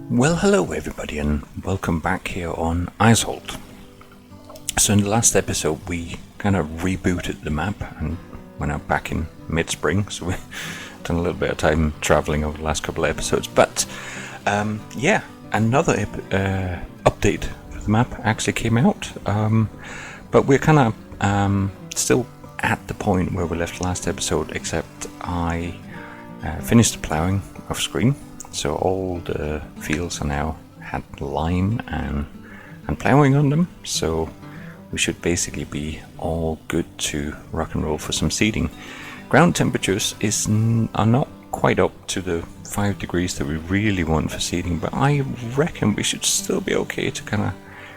Well, hello everybody and welcome back here on Eiersholt. So in the last episode we kind of rebooted the map and went out back in mid-spring, so we've done a little bit of time traveling over the last couple of episodes. But another update for the map actually came out, but we're kind of still at the point where we left last episode, except I finished the ploughing off screen. So all the fields are now had lime and ploughing on them, so we should basically be all good to rock and roll for some seeding. Ground temperatures are not quite up to the 5 degrees that we really want for seeding, but I reckon we should still be okay to kind of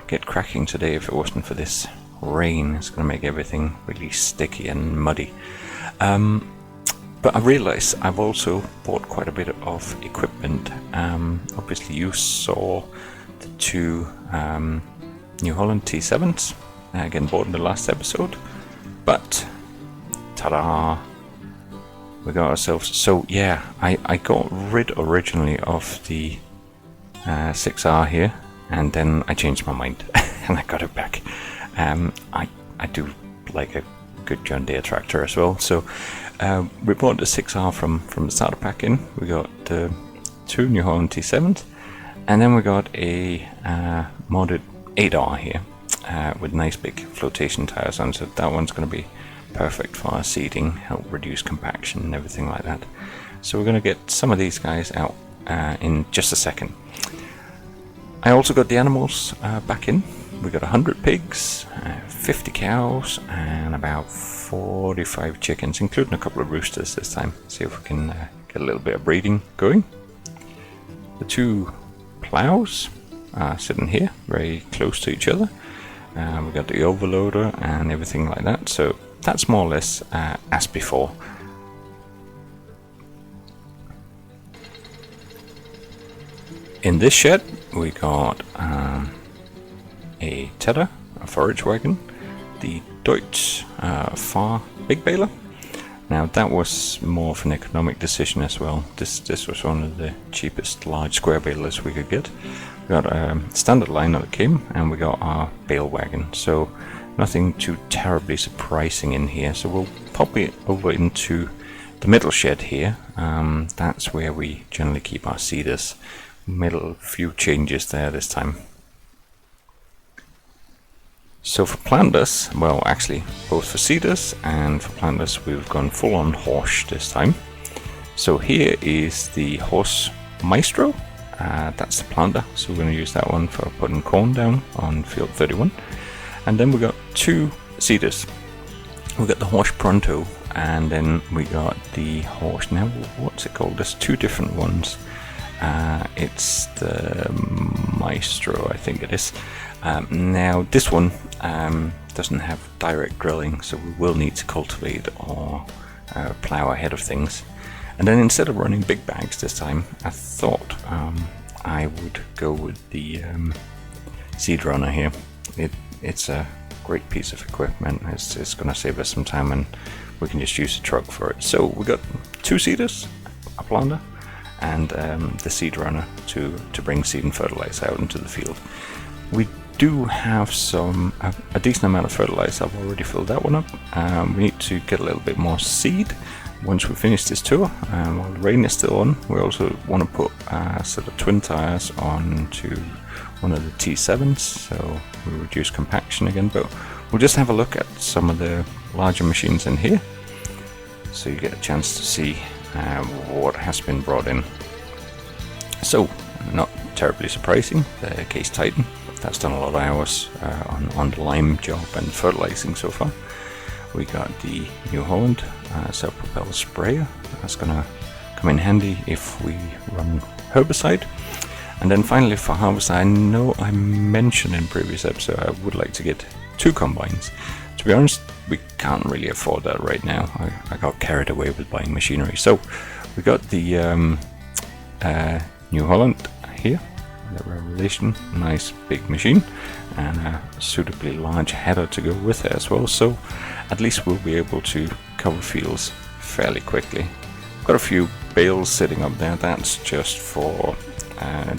get cracking today if it wasn't for this rain. It's going to make everything really sticky and muddy. But I realize I've also bought quite a bit of equipment. Obviously you saw the two New Holland T7s, again bought in the last episode, but ta-da, we got ourselves, so yeah, I got rid originally of the 6R here, and then I changed my mind and I got it back. I do like a good John Deere tractor as well, so we bought the 6R from the starter pack in. We got the two New Holland T7s, and then we got a modded 8R here with nice big flotation tires on, so that one's going to be perfect for our seeding, help reduce compaction and everything like that. So we're going to get some of these guys out in just a second. I also got the animals back in. We got 100 pigs, 50 cows, and about 45 chickens, including a couple of roosters this time. See if we can get a little bit of breeding going. The two plows are sitting here, very close to each other. We got the overloader and everything like that, so that's more or less as before. In this shed we got a tedder, a forage wagon, the Deutsch Far Big Baler. Now that was more of an economic decision as well. This was one of the cheapest large square balers we could get. We got a standard liner that came, and we got our bale wagon, so nothing too terribly surprising in here. So we'll pop it over into the middle shed here. That's where we generally keep our seeders. Made a few changes there this time. So for planters, well actually both for seeders and for planters we've gone full on Horsch this time. So here is the Horsch Maestro, that's the planter, so we're going to use that one for putting corn down on field 31. And then we got two seeders. We got the Horsch Pronto, and then we got the Horsch, now what's it called, there's two different ones. It's the Maestro, I think it is. Now this one doesn't have direct drilling, so we will need to cultivate or plow ahead of things. And then instead of running big bags this time, I thought I would go with the seed runner here. It's a great piece of equipment. It's going to save us some time, and we can just use the truck for it. So we got two seeders, a planter, and the seed runner to bring seed and fertilizer out into the field. We do have a decent amount of fertilizer. I've already filled that one up. We need to get a little bit more seed once we finish this tour. While the rain is still on, we also want to put sort of twin tires onto one of the T7s, so we reduce compaction again. But we'll just have a look at some of the larger machines in here, so you get a chance to see what has been brought in. So, not terribly surprising, the Case Titan, that's done a lot of hours on the lime job and fertilizing so far. We got the New Holland self-propelled sprayer, that's going to come in handy if we run herbicide. And then finally for harvest, I know I mentioned in previous episode I would like to get two combines. To be honest, we can't really afford that right now. I got carried away with buying machinery. So we got the New Holland here, the Revelation, nice big machine, and a suitably large header to go with it as well. So at least we'll be able to cover fields fairly quickly. Got a few bales sitting up there. That's just for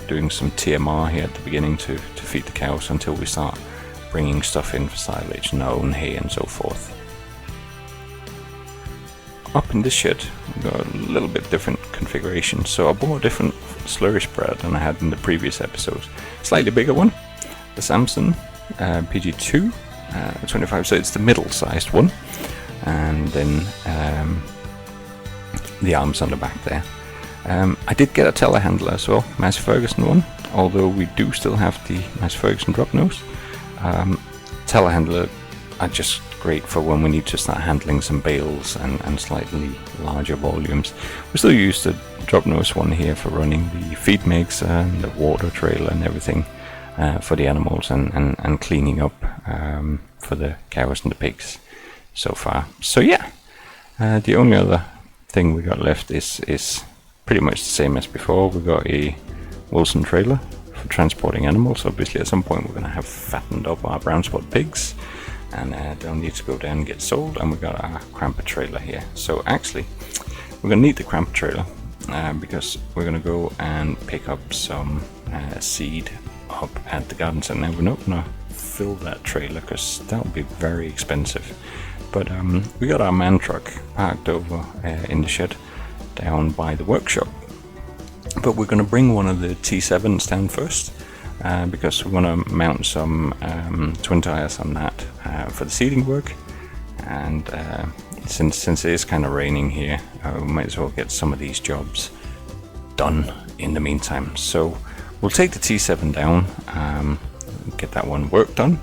doing some TMR here at the beginning to feed the cows until we start bringing stuff in for silage, known hay and so forth. Up in this shed, we've got a little bit different configuration. So I bought a different slurry spread than I had in the previous episodes. Slightly bigger one, the Samson PG2 25, so it's the middle-sized one, and then the arms on the back there. I did get a telehandler as well, Massey Ferguson one, although we do still have the Massey Ferguson drop nose. Telehandler are just great for when we need to start handling some bales and slightly larger volumes. We still use the drop nose one here for running the feed mixer and the water trailer and everything for the animals and cleaning up for the cows and the pigs so far. So yeah, the only other thing we got left is pretty much the same as before. We got a Wilson trailer for transporting animals. Obviously at some point we're going to have fattened up our brown spot pigs, and they'll need to go down and get sold, and we got our cramper trailer here. So actually we're going to need the cramper trailer because we're going to go and pick up some seed up at the garden center. Now we're not going to fill that trailer because that would be very expensive, but we got our man truck parked over in the shed down by the workshop, but we're going to bring one of the T7s down first because we want to mount some twin tires on that for the seeding work, and since it is kind of raining here, we might as well get some of these jobs done in the meantime. So we'll take the T7 down, get that one work done,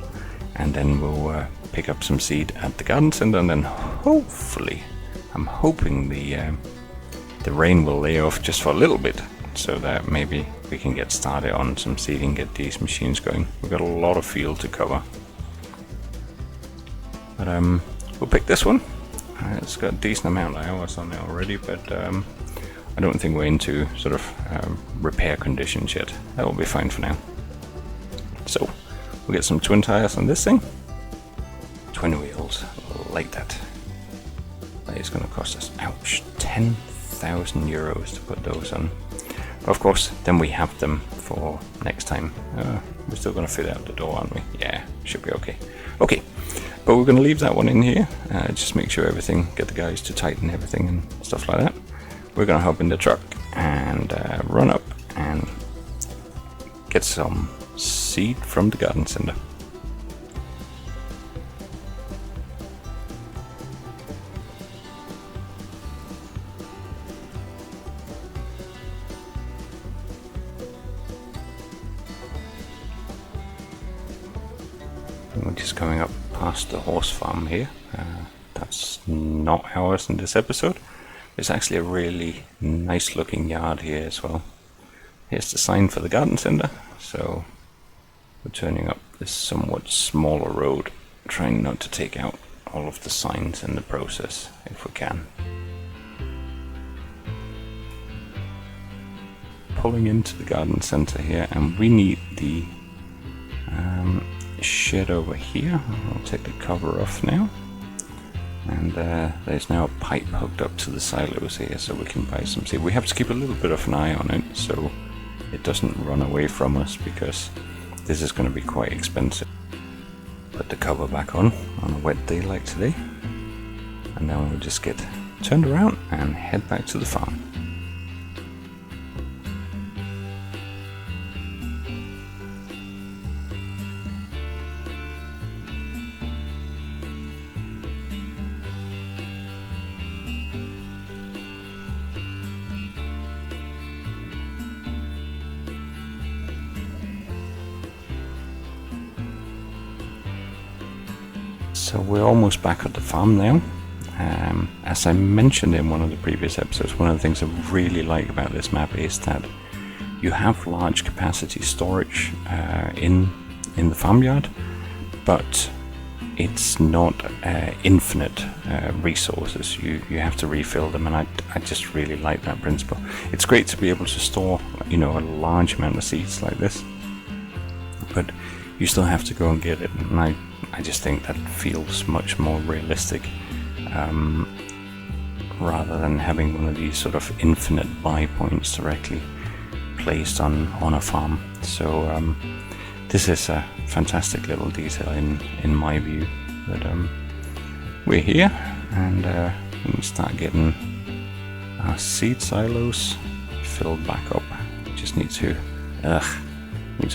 and then we'll pick up some seed at the garden center, and then hopefully, I'm hoping the rain will lay off just for a little bit, so that maybe we can get started on some seeding, get these machines going. We've got a lot of field to cover, but we'll pick this one. It's got a decent amount of hours on it already, but I don't think we're into sort of repair conditions yet. That will be fine for now. So we'll get some twin tires on this thing. Twin wheels, like that. That is going to cost us, ouch, 10,000 euros to put those on. But of course, then we have them for next time. We're still going to fit out the door, aren't we? Yeah, should be okay. Okay, but we're going to leave that one in here. Just make sure everything, get the guys to tighten everything and stuff like that. We're going to hop in the truck and run up and get some seed from the garden center. We're just coming up past the horse farm here. That's not ours in this episode. It's actually a really nice looking yard here as well. Here's the sign for the garden center. So we're turning up this somewhat smaller road, trying not to take out all of the signs in the process if we can. Pulling into the garden center here, and we need the shed over here. I'll take the cover off now, and there's now a pipe hooked up to the silos here, so we can buy some seed. We have to keep a little bit of an eye on it so it doesn't run away from us, because this is going to be quite expensive. Put the cover back on a wet day like today, and then we'll just get turned around and head back to the farm. So we're almost back at the farm now. As I mentioned in one of the previous episodes, one of the things I really like about this map is that you have large capacity storage in the farmyard, but it's not infinite resources. You have to refill them, and I just really like that principle. It's great to be able to store, a large amount of seeds like this, but you still have to go and get it, and I just think that feels much more realistic, rather than having one of these sort of infinite buy points directly placed on a farm. So this is a fantastic little detail in my view. But we're here, and we can start getting our seed silos filled back up. Just need to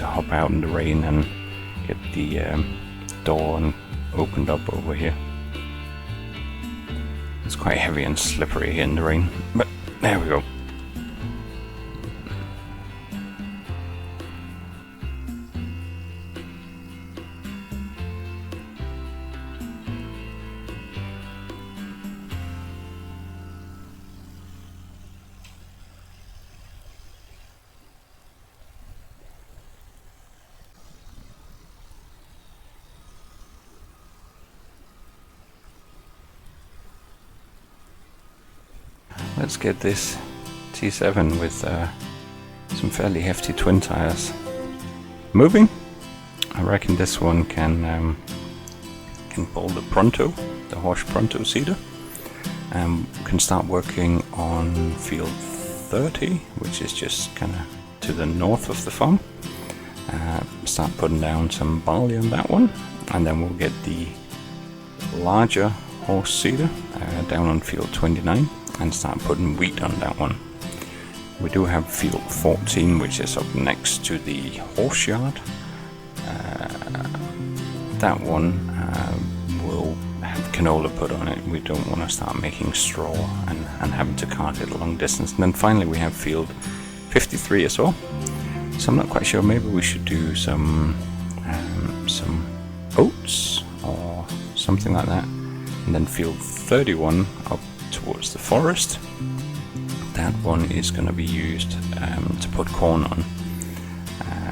hop out in the rain and get the door opened up over here. It's quite heavy and slippery in the rain, but there we go. Let's get this T7 with some fairly hefty twin tires moving. I reckon this one can pull the Pronto, the Horsch Pronto seeder. Can start working on field 30, which is just kind of to the north of the farm. Start putting down some barley on that one, and then we'll get the larger Horsch seeder down on field 29 and start putting wheat on that one. We do have field 14, which is up next to the horse yard. That one will have canola put on it. We don't want to start making straw and having to cart it a long distance. And then finally we have field 53 as well. So I'm not quite sure, maybe we should do some oats or something like that. And then field 31 up towards the forest. That one is going to be used to put corn on,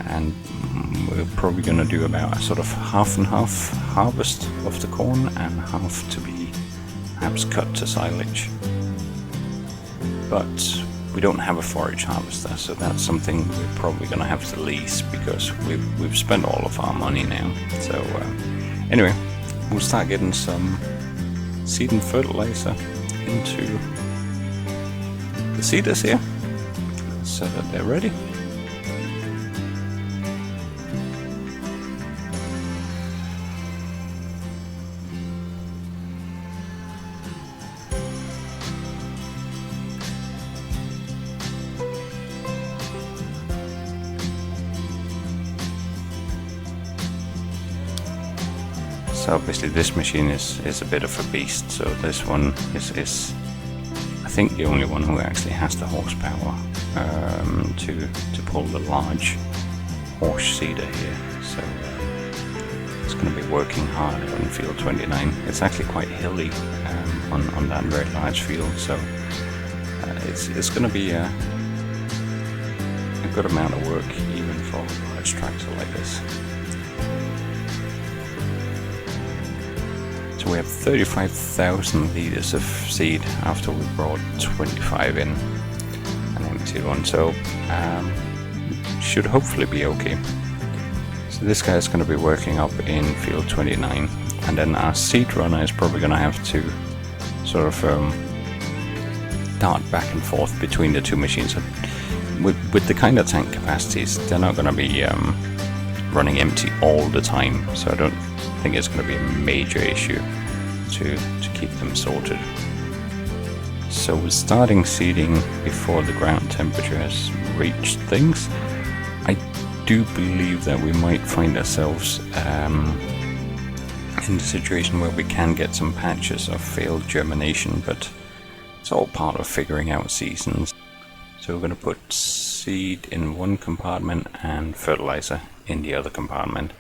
and we're probably going to do about a sort of half and half harvest of the corn and half to be perhaps cut to silage. But we don't have a forage harvester, so that's something we're probably going to have to lease because we've spent all of our money now. So anyway, we'll start getting some seed and fertilizer into the seeders here so that they're ready. So obviously this machine is a bit of a beast, so this one is I think the only one who actually has the horsepower to pull the large Horsch seeder here. So it's going to be working hard on field 29. It's actually quite hilly on that very large field, so it's going to be a good amount of work even for a large tractor like this. So we have 35,000 litres of seed after we brought 25 in, an empty one, so should hopefully be okay. So this guy is going to be working up in field 29, and then our seed runner is probably going to have to sort of dart back and forth between the two machines. So with the kind of tank capacities, they're not going to be running empty all the time, so I don't think it's going to be a major issue to keep them sorted. So we're starting seeding before the ground temperature has reached things. I do believe that we might find ourselves in the situation where we can get some patches of failed germination, but it's all part of figuring out seasons. So we're going to put seed in one compartment and fertilizer in the other compartment.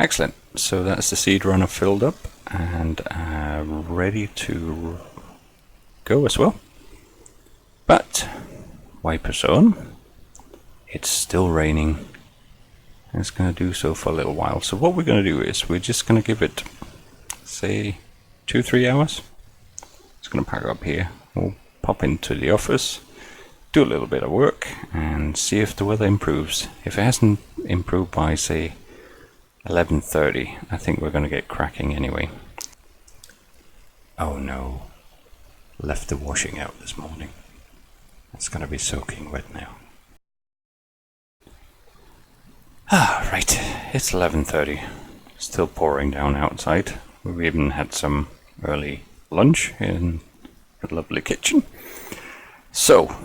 Excellent, so that's the seed runner filled up and ready to go as well. But wipers on, it's still raining, and it's going to do so for a little while. So what we're going to do is we're just going to give it, say, 2-3 hours. It's going to pack up here. We'll pop into the office, do a little bit of work, and see if the weather improves. If it hasn't improved by, say, 11:30, I think we're going to get cracking anyway. Oh no, left the washing out this morning. It's gonna be soaking wet now. Right, it's 11:30. Still pouring down outside. We've even had some early lunch in the lovely kitchen. So,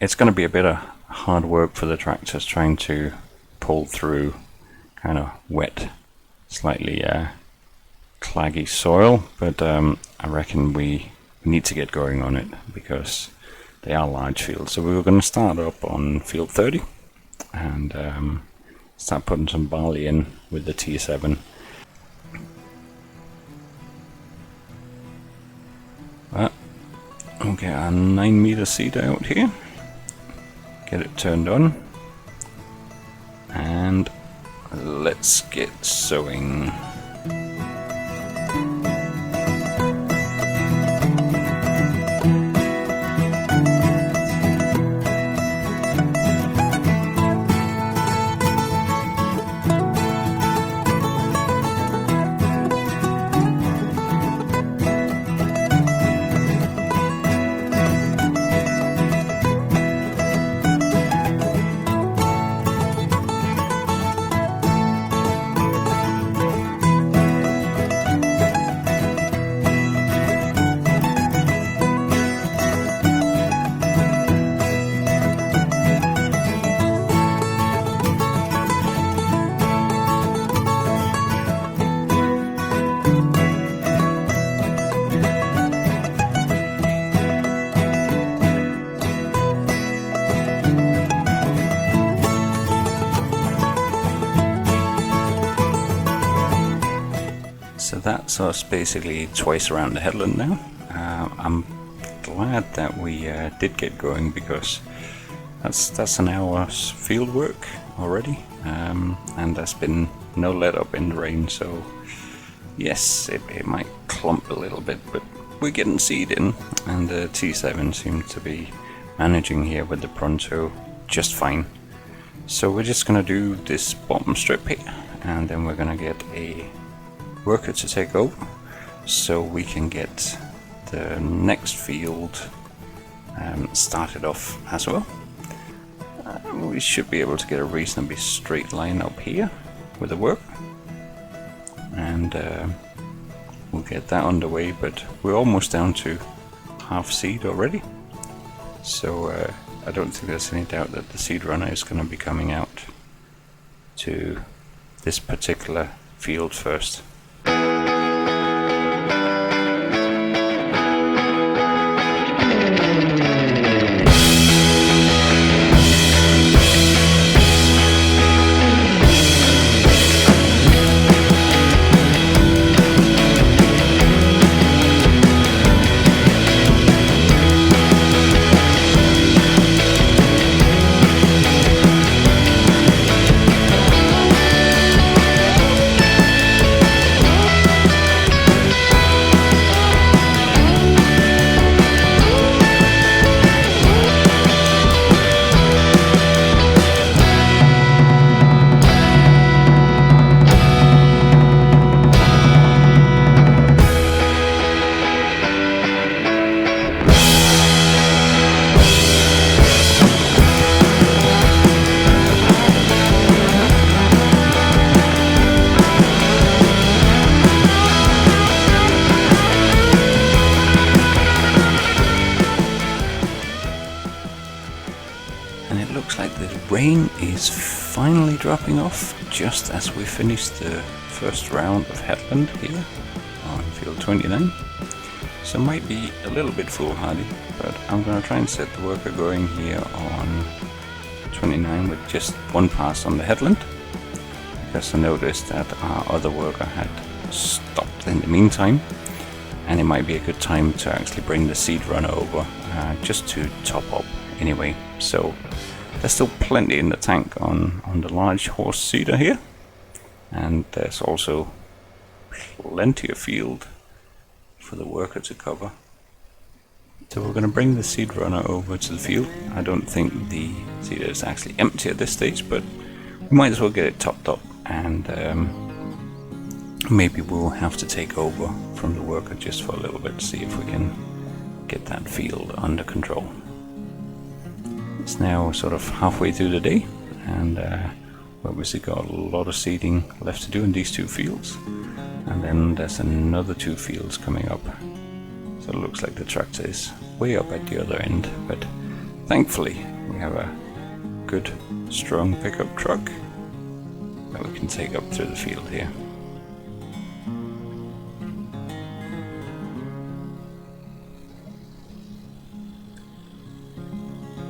it's gonna be a bit of hard work for the tractors trying to pull through kind of wet, slightly claggy soil, but I reckon we need to get going on it because they are large fields. So we were going to start up on field 30 and start putting some barley in with the T7. But we'll get our 9-meter seeder out here, get it turned on, and let's get sowing. So that's us basically twice around the headland now. I'm glad that we did get going because that's an hour's field work already, and there's been no let up in the rain, so yes, it might clump a little bit, but we're getting seed in, and the T7 seems to be managing here with the Pronto just fine. So we're just gonna do this bottom strip here, and then we're gonna get a worker to take over so we can get the next field started off as well. We should be able to get a reasonably straight line up here with the work, and we'll get that underway, but we're almost down to half seed already, so I don't think there's any doubt that the seed runner is going to be coming out to this particular field first. Rain is finally dropping off just as we finish the first round of headland here on field 29. So it might be a little bit foolhardy, but I'm going to try and set the worker going here on 29 with just one pass on the headland, because I noticed that our other worker had stopped in the meantime, and it might be a good time to actually bring the seed runner over just to top up anyway. So there's still plenty in the tank on the large Horsch seeder here, and there's also plenty of field for the worker to cover. So we're going to bring the seed runner over to the field. I don't think the seeder is actually empty at this stage, but we might as well get it topped up and maybe we'll have to take over from the worker just for a little bit, see if we can get that field under control. It's now sort of halfway through the day, and we've obviously got a lot of seeding left to do in these 2 fields, and then there's another 2 fields coming up. So it looks like the tractor is way up at the other end, but thankfully we have a good strong pickup truck that we can take up through the field here.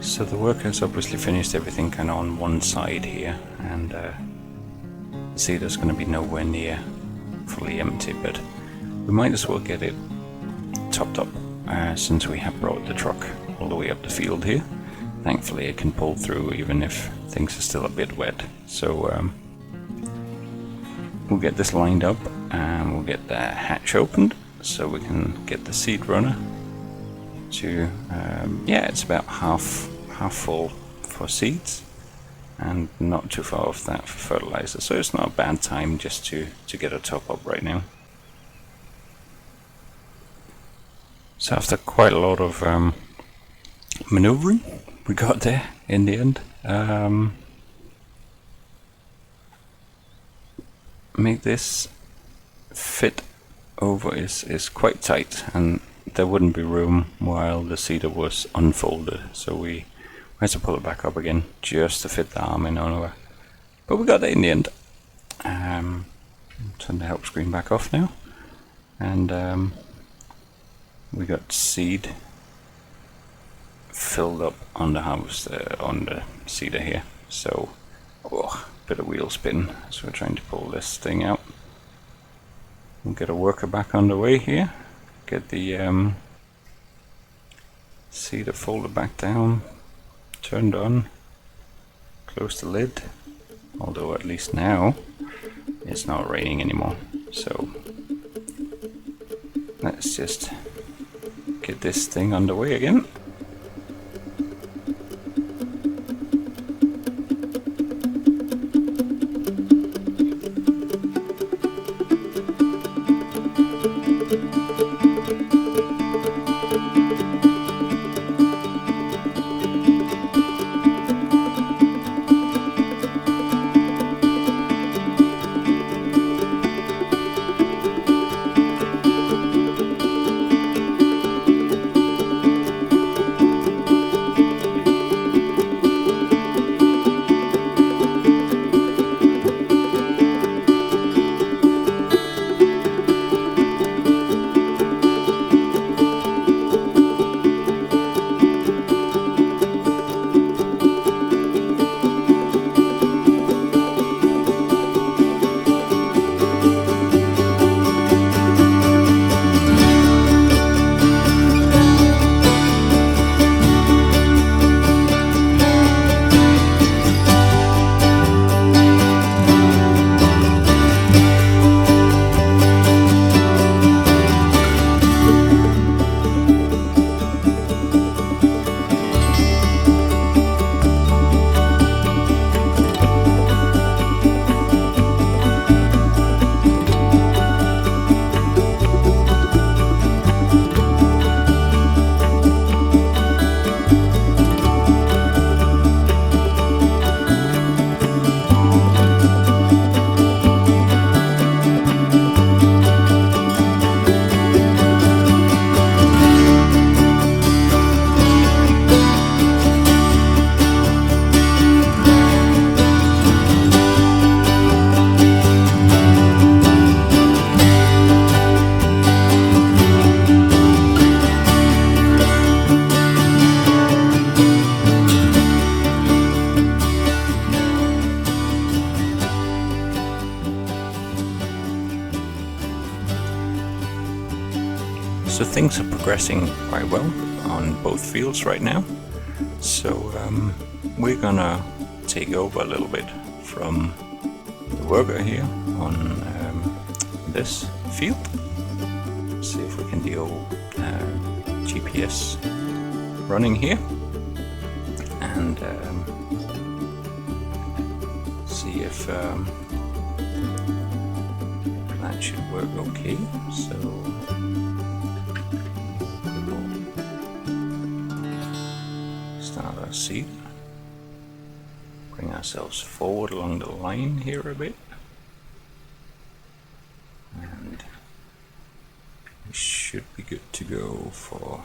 So the worker's obviously finished everything kind of on one side here, and the seeder's going to be nowhere near fully empty, but we might as well get it topped up since we have brought the truck all the way up the field here. Thankfully it can pull through even if things are still a bit wet. So we'll get this lined up and we'll get the hatch opened so we can get the seed runner to yeah, it's about half full for seeds and not too far off that for fertilizer, so it's not a bad time just to get a top up right now. So after quite a lot of maneuvering, we got there in the end. Make this fit over is quite tight, and there wouldn't be room while the seeder was unfolded, so we had to pull it back up again just to fit the arm in over. But we got it in the end. Turn the help screen back off now, and we got seed filled up on the harvester, on the seeder here. So, bit of wheel spin as we're trying to pull this thing out. We'll get a worker back underway here. Get the seeder folded back down, turned on, close the lid, although at least now it's not raining anymore. So let's just get this thing underway again. So things are progressing quite well on both fields right now. So we're gonna take over a little bit from the worker here on this field. See if we can do GPS running here, and see if that should work okay. So we'll start our seed. Bring ourselves forward along the line here a bit. And we should be good to go for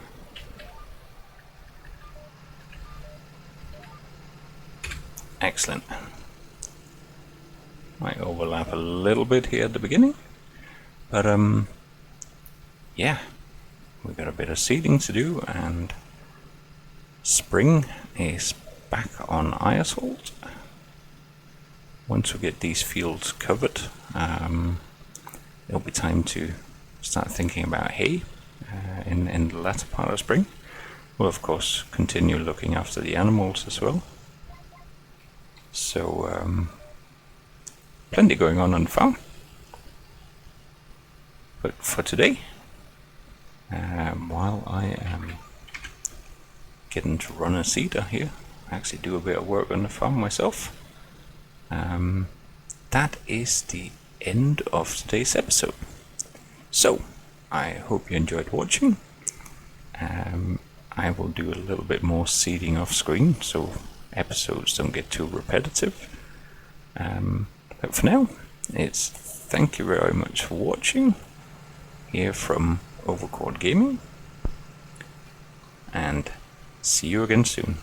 excellent. Might overlap a little bit here at the beginning, but yeah, we've got a bit of seeding to do, and spring is back on Eiersholt. Once we get these fields covered, it'll be time to start thinking about hay in the latter part of spring. We'll of course continue looking after the animals as well. So plenty going on the farm. But for today, while I am getting to run a seeder here, actually do a bit of work on the farm myself, that is the end of today's episode. So I hope you enjoyed watching. I will do a little bit more seeding off screen so episodes don't get too repetitive. But for now, it's thank you very much for watching here from Overcord Gaming, and see you again soon.